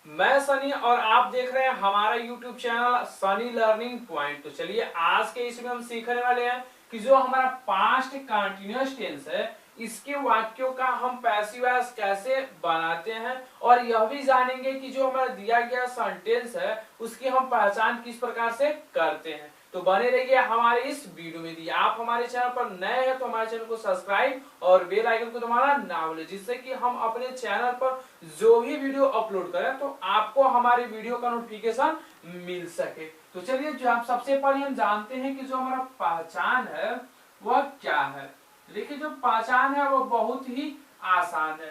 मैं सनी और आप देख रहे हैं हमारा YouTube channel Sunny learning point. तो चलिए आज के इसमें हम सीखने वाले हैं कि जो हमारा पास्ट कंटिन्यूअस टेंस है इसके वाक्यों का हम पैसिव वॉइस कैसे बनाते हैं और यह भी जानेंगे कि जो हमारा दिया गया सेंटेंस है उसकी हम पहचान किस प्रकार से करते हैं। तो बने रहिए हमारे इस वीडियो में। यदि आप हमारे चैनल पर नए हैं तो हमारे चैनल को सब्सक्राइब और बेल आइकन को दबाना ना भूलें, जिससे कि हम अपने चैनल पर जो भी वीडियो अपलोड करें तो आपको हमारी वीडियो का नोटिफिकेशन मिल सके। तो चलिए जो आप सबसे पहले हम जानते हैं कि जो हमारा पहचान है वह क्या है। देखिए जो पहचान है वो बहुत ही आसान है।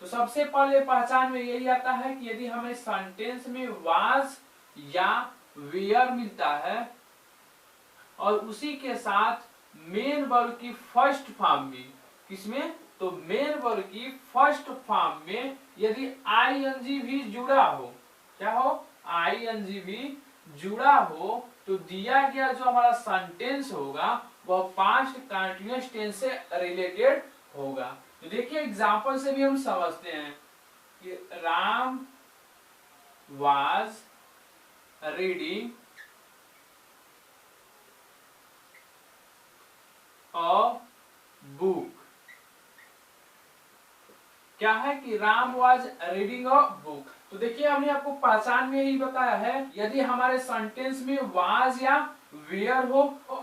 तो सबसे पहले पहचान में यही आता है कि यदि हमें सेंटेंस में वाज या वेयर मिलता है और उसी के साथ मेन वर्ब की फर्स्ट फॉर्म में, किसमें, तो मेन वर्ब की फर्स्ट फॉर्म में यदि आईएनजी भी जुड़ा हो, क्या हो, आईएनजी भी जुड़ा हो तो दिया गया जो हमारा सेंटेंस होगा वह पास्ट कंटिन्यूअस टेंस से रिलेटेड होगा। तो देखिए एग्जांपल से भी हम समझते हैं कि Ram was reading a book. क्या है कि Ram was reading a book. तो देखिए हमने आपको पहचान में ही बताया है यदि हमारे सेंटेंस में वाज या वेयर हो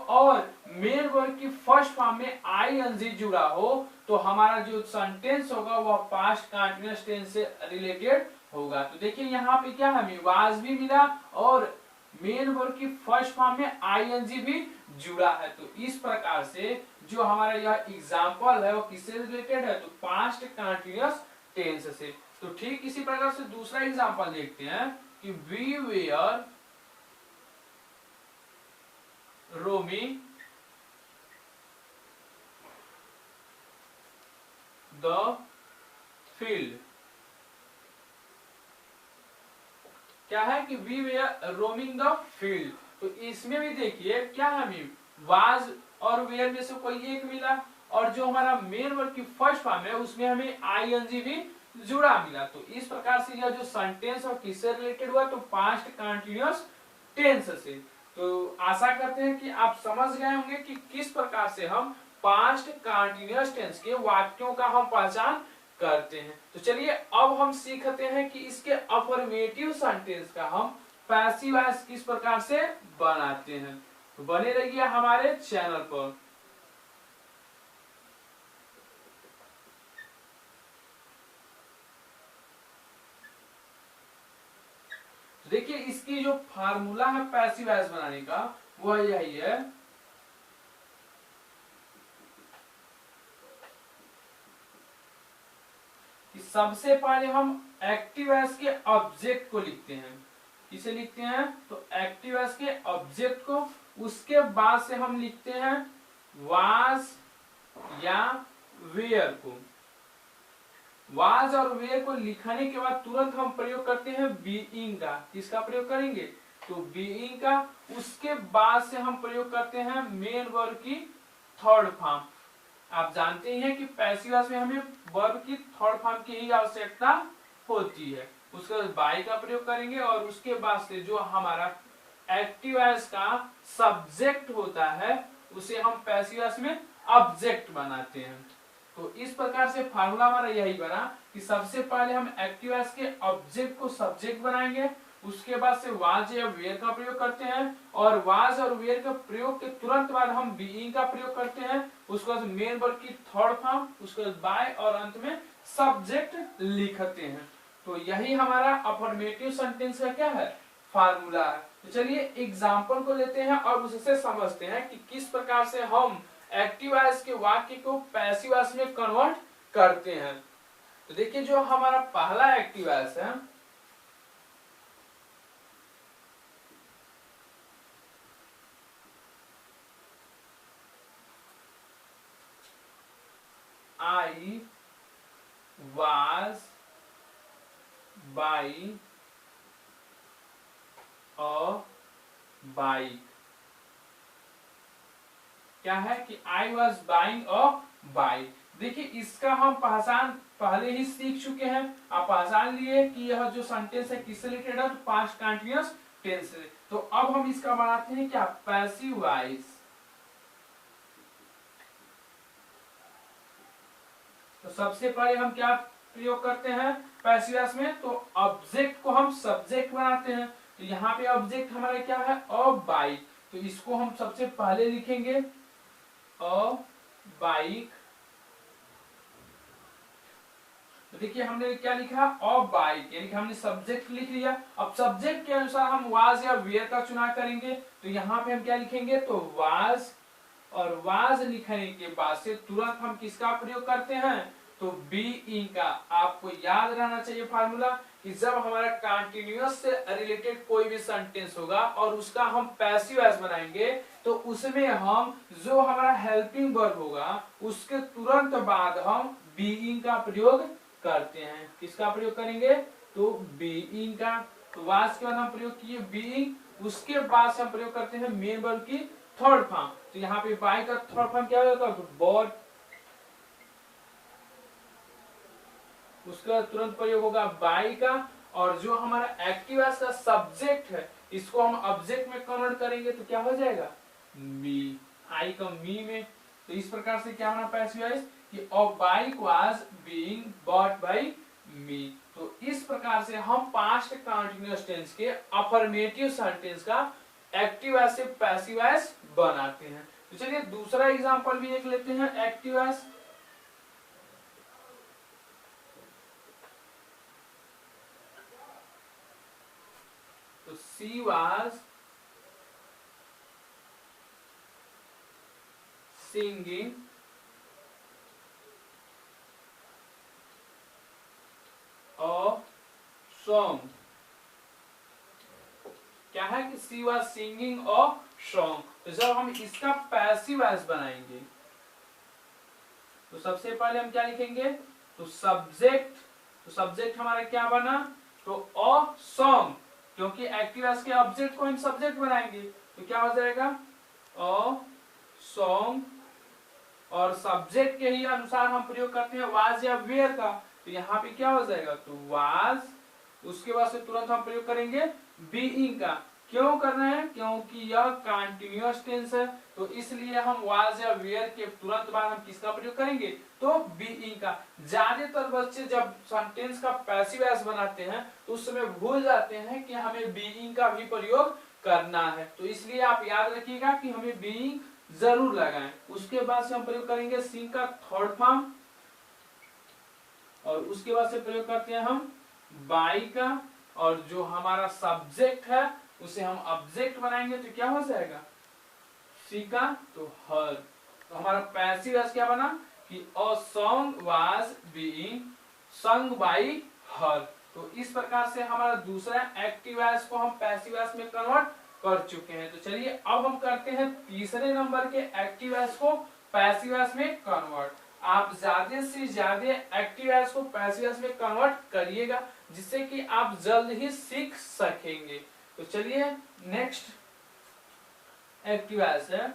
और मेन वर्ब की फर्स्ट फॉर्म में आईएनजी जुड़ा हो तो हमारा जो सेंटेंस होगा वह पास्ट कंटिन्यूअस टेंस से रिलेटेड होगा। तो देखिए यहाँ पे क्या हमें वाज भी मिला और मेन वर्ब की फर्स्ट फॉर्म में आईएनजी भी जुड़ा है। तो इस प्रकार से जो हमारा यह एग्जाम्पल है वो किससे रिलेटेड है, तो पास्ट कंटिन्यूअस टेंस से। तो ठीक इसी प्रकार से दूसरा एग्जाम्पल देखते हैं कि we were roaming the field. क्या है कि we were roaming the field. तो इसमें भी देखिए क्या हमें वाज और वेयर में से कोई एक मिला और जो हमारा मेन वर्ब की फर्स्ट फॉर्म है उसमें हमें आईएनजी भी जुड़ा मिला। तो इस प्रकार से यह जो सेंटेंस और किससे रिलेटेड हुआ, तो पास्ट कंटिन्यूअस टेंस से। तो आशा करते हैं कि आप समझ गए होंगे कि किस प्रकार से हम पास्ट कंटिन्यूअस टेंस के वाक्यों का हम पहचान करते हैं। तो चलिए अब हम सीखते हैं कि इसके अफर्मेटिव सेंटेंस का हम पैसिव वॉइस किस प्रकार से बनाते हैं। तो बने रहिए हमारे चैनल पर। देखिए इसकी जो फार्मूला है पैसिव वॉइस बनाने का वह यही है कि सबसे पहले हम एक्टिव वॉइस के ऑब्जेक्ट को लिखते हैं। किसे लिखते हैं, तो एक्टिव वॉइस के ऑब्जेक्ट को। उसके बाद से हम लिखते हैं वाज या वेयर को। वाज और वेयर को लिखने के बाद तुरंत हम प्रयोग करते हैं बीइंग का। किसका प्रयोग करेंगे, तो बीइंग का। उसके बाद से हम प्रयोग करते हैं मेन वर्ब की थर्ड फॉर्म। आप जानते हैं कि पैसिव वॉइस में हमें वर्ब की थर्ड फॉर्म की ही आवश्यकता होती है। उसके बाद बाई का प्रयोग करेंगे और उसके बाद से जो हमारा एक्टिव वॉइस का सब्जेक्ट होता है उसे हम पैसिव वॉइस में ऑब्जेक्ट बनाते हैं। तो इस प्रकार से फार्मूला हमारा यही बना कि सबसे पहले हम एक्टिव वॉइस के ऑब्जेक्ट को सब्जेक्ट बनाएंगे, उसके बाद से वाज या वेयर का प्रयोग करते हैं और वाज और वेयर के प्रयोग के तुरंत बाद हम बीइंग का प्रयोग करते हैं। उसके बाद मेन वर्ब की थर्ड फॉर्म, उसके बाद बाय और अंत में सब्जेक्ट लिखते हैं। तो यही हमारा अफर्मेटिव सेंटेंस का क्या है, फार्मूला है। तो चलिए एग्जाम्पल को लेते हैं और उससे समझते हैं कि किस प्रकार से हम एक्टिव वॉइस के वाक्य को पैसिव वॉइस में कन्वर्ट करते हैं। तो देखिए जो हमारा पहला एक्टिव वॉइस है I was buying a bike. क्या है कि I was buying a bike. देखिए इसका हम पहचान पहले ही सीख चुके हैं। आप पहचान लिए कि यह जो सेंटेंस है किससे रिलेटेड है, तो पास्ट कंटिन्यूअस टेंस से। तो अब हम इसका बनाते हैं क्या, पैसिव वॉइस। तो सबसे पहले हम क्या प्रयोग करते हैं पैसिव वॉइस में, तो ऑब्जेक्ट को हम सब्जेक्ट बनाते हैं। तो यहाँ पे ऑब्जेक्ट हमारा क्या है, अ बाइक। तो इसको हम सबसे पहले लिखेंगे अ बाइक। तो देखिए हमने क्या लिखा, अ बाइक, यानी कि हमने सब्जेक्ट लिख लिया। अब सब्जेक्ट के अनुसार हम वाज या वेयर का चुनाव करेंगे। तो यहाँ पे हम क्या लिखेंगे, तो वाज, और वाज लिखने के बाद से तुरंत हम किसका प्रयोग करते हैं, तो बीइंग का। आपको याद रहना चाहिए फार्मूला कि जब हमारा कंटिन्यूअस से रिलेटेड कोई भी सेंटेंस होगा और उसका हम पैसिव वॉइस बनाएंगे, तो उसमें हम जो हमारा हेल्पिंग वर्ब होगा उसके तुरंत बाद हम बीइंग का प्रयोग करते हैं। किसका प्रयोग करेंगे, तो बीइंग का। तो वाज के बाद हम प्रयोग किए बीइंग, उसके बाद से हम प्रयोग करते हैं मेन वर्ब की थर्ड फॉर्म। तो यहाँ पे बाई का थर्ड फॉर्म क्या होगा, तो बॉट। उसके बाद तुरंत प्रयोग होगा बाई का, और जो हमारा एक्टिव वॉइस का सब्जेक्ट है इसको हम ऑब्जेक्ट में कन्वर्ट करेंगे, तो क्या हो जाएगा, मी। आई का मी में। तो इस प्रकार से क्या होना पैसिव वॉइस, कि a bike was being bought by me. तो इस प्रकार से हम पास्ट कंटीन्यूअस टेंस के अफर्मेटिव सेंटेंस का एक्टिव वॉइस से पैसिव वॉइस बनाते हैं। तो चलिए दूसरा एग्जांपल भी एक लेते हैं एक्टिव वॉइस। तो she was singing a song. क्या है कि she was singing a song. तो जब हम इसका पैसिव वॉइस बनाएंगे तो सबसे पहले हम क्या लिखेंगे, तो सब्जेक्ट। तो सब्जेक्ट हमारा क्या बना, तो अ सॉन्ग, क्योंकि एक्टिव वॉइस के ऑब्जेक्ट को हम सब्जेक्ट बनाएंगे। तो क्या हो जाएगा, अ सॉन्ग, और सब्जेक्ट के ही अनुसार हम प्रयोग करते हैं वाज या वेयर का। तो यहाँ पे क्या हो जाएगा, तो वाज, उसके बाद से तुरंत हम प्रयोग करेंगे बीइंग का। क्यों करना है, क्योंकि यह कंटिन्यूअस टेंस है, तो इसलिए हम वाज या वेयर के तुरंत बाद हम किसका प्रयोग करेंगे, तो बीइंग का। ज्यादातर बच्चे जब सेंटेंस का पैसिव वॉइस बनाते हैं तो उस समय भूल जाते हैं कि हमें बीइंग का भी प्रयोग करना है। तो इसलिए आप याद रखिएगा कि हमें बीइंग जरूर लगाएं। उसके बाद से हम प्रयोग करेंगे सिंग का थर्ड फॉर्म, और उसके बाद से प्रयोग करते हैं हम बाई का, और जो हमारा सब्जेक्ट है उसे हम ऑब्जेक्ट बनाएंगे। तो क्या हो जाएगा, सी का, तो हर। तो हमारा पैसिव वॉइस क्या बना, कि अ सॉन्ग वाज बीइंग संग बाई हर। तो इस प्रकार से हमारा दूसरा एक्टिव वॉइस को हम पैसिव वॉइस में कन्वर्ट कर चुके हैं। तो चलिए अब हम करते हैं तीसरे नंबर के एक्टिव वॉइस को पैसिव वॉइस में कन्वर्ट। आप ज्यादा से ज्यादा एक्टिव वॉइस को पैसिव वॉइस में कन्वर्ट करिएगा, जिससे कि आप जल्द ही सीख सकेंगे। तो चलिए नेक्स्ट एक्टिव वॉइस है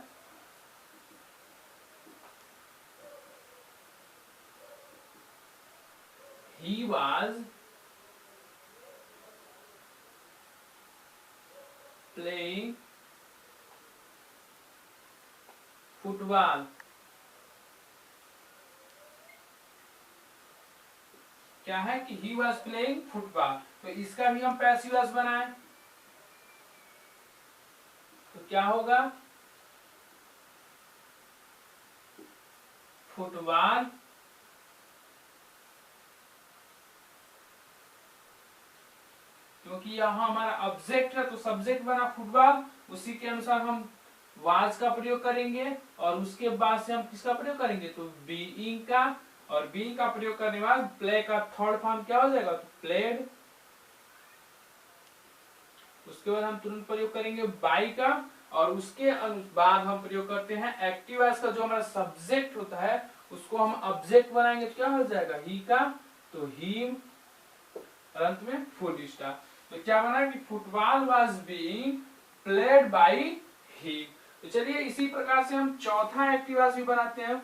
he was playing फुटबॉल। क्या है कि he was playing फुटबॉल। तो इसका भी हम पैसिव वॉइस बनाएं, तो क्या होगा, फुटबॉल, क्योंकि यहाँ हमारा ऑब्जेक्ट है तो सब्जेक्ट बना फुटबॉल। उसी के अनुसार हम वाज का प्रयोग करेंगे, और उसके बाद से हम किसका प्रयोग करेंगे, तो बीइंग का, और बीइंग का प्रयोग करने के बाद प्ले का थर्ड फॉर्म क्या हो जाएगा, तो प्लेड। उसके बाद हम तुरंत प्रयोग करेंगे बाई का, और उसके बाद हम प्रयोग करते हैं एक्टिव वॉइस का। जो हमारा सब्जेक्ट होता है उसको हम ऑब्जेक्ट बनाएंगे, तो क्या हो जाएगा, ही का, तो हिम, अंत में फुल स्टॉप। तो क्या बना कि football was being played by him. तो चलिए इसी प्रकार से हम चौथा एक्टिव वॉइस भी बनाते हैं।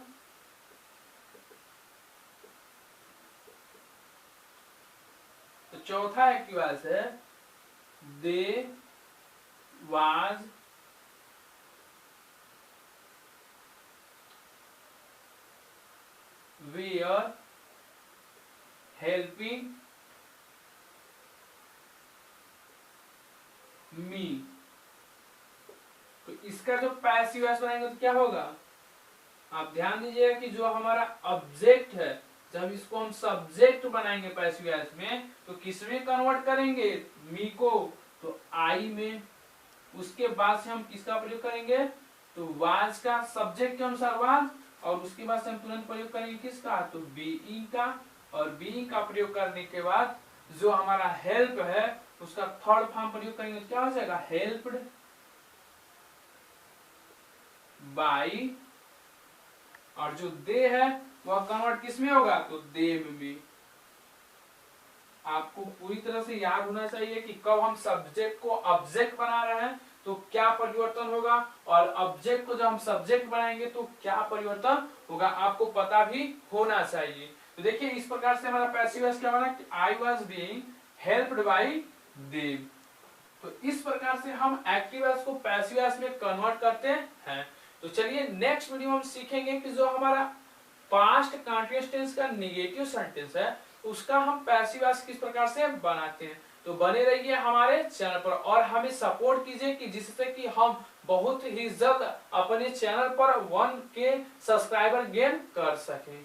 चौथा एक्टिव वॉइस है they was were helping me. तो इसका जो पैसिव वॉइस बनाएंगे तो क्या होगा, आप ध्यान दीजिएगा कि जो हमारा ऑब्जेक्ट है, जब इसको हम सब्जेक्ट बनाएंगे पैसिव वॉइस में तो किसमें कन्वर्ट करेंगे, मी को, तो आई में। उसके बाद से हम किसका प्रयोग करेंगे, तो वाज का, सब्जेक्ट के अनुसार वाज, और उसके बाद से हम तुरंत प्रयोग करेंगे किसका, तो बीइंग का। और बीइंग का प्रयोग करने के बाद जो हमारा हेल्प है उसका थर्ड फॉर्म प्रयोग करेंगे तो क्या हो जाएगा, हेल्प्ड बाई। और जो दे है वह कन्वर्ट किस में होगा, तो देम में। आपको पूरी तरह से याद होना चाहिए कि कब हम सब्जेक्ट को ऑब्जेक्ट बना रहे हैं तो क्या परिवर्तन होगा, और ऑब्जेक्ट को जब हम सब्जेक्ट बनाएंगे तो क्या परिवर्तन होगा, आपको पता भी होना चाहिए। तो देखिए इस प्रकार से हमारा पैसिव वॉइस क्या बना कि I was being helped bye them. तो इस प्रकार से हम एक्टिव वॉइस को पैसिव वॉइस में कन्वर्ट करते हैं। तो चलिए नेक्स्ट वीडियो में हम सीखेंगे कि जो हमारा पास्ट कंटीन्यूअस टेंस का नेगेटिव सेंटेंस है उसका हम पैसिव वॉइस किस प्रकार से बनाते हैं। तो बने रहिए हमारे चैनल पर और हमें सपोर्ट कीजिए कि जिससे कि हम बहुत ही जल्द अपने चैनल पर 1K सब्सक्राइबर गेन कर सकें।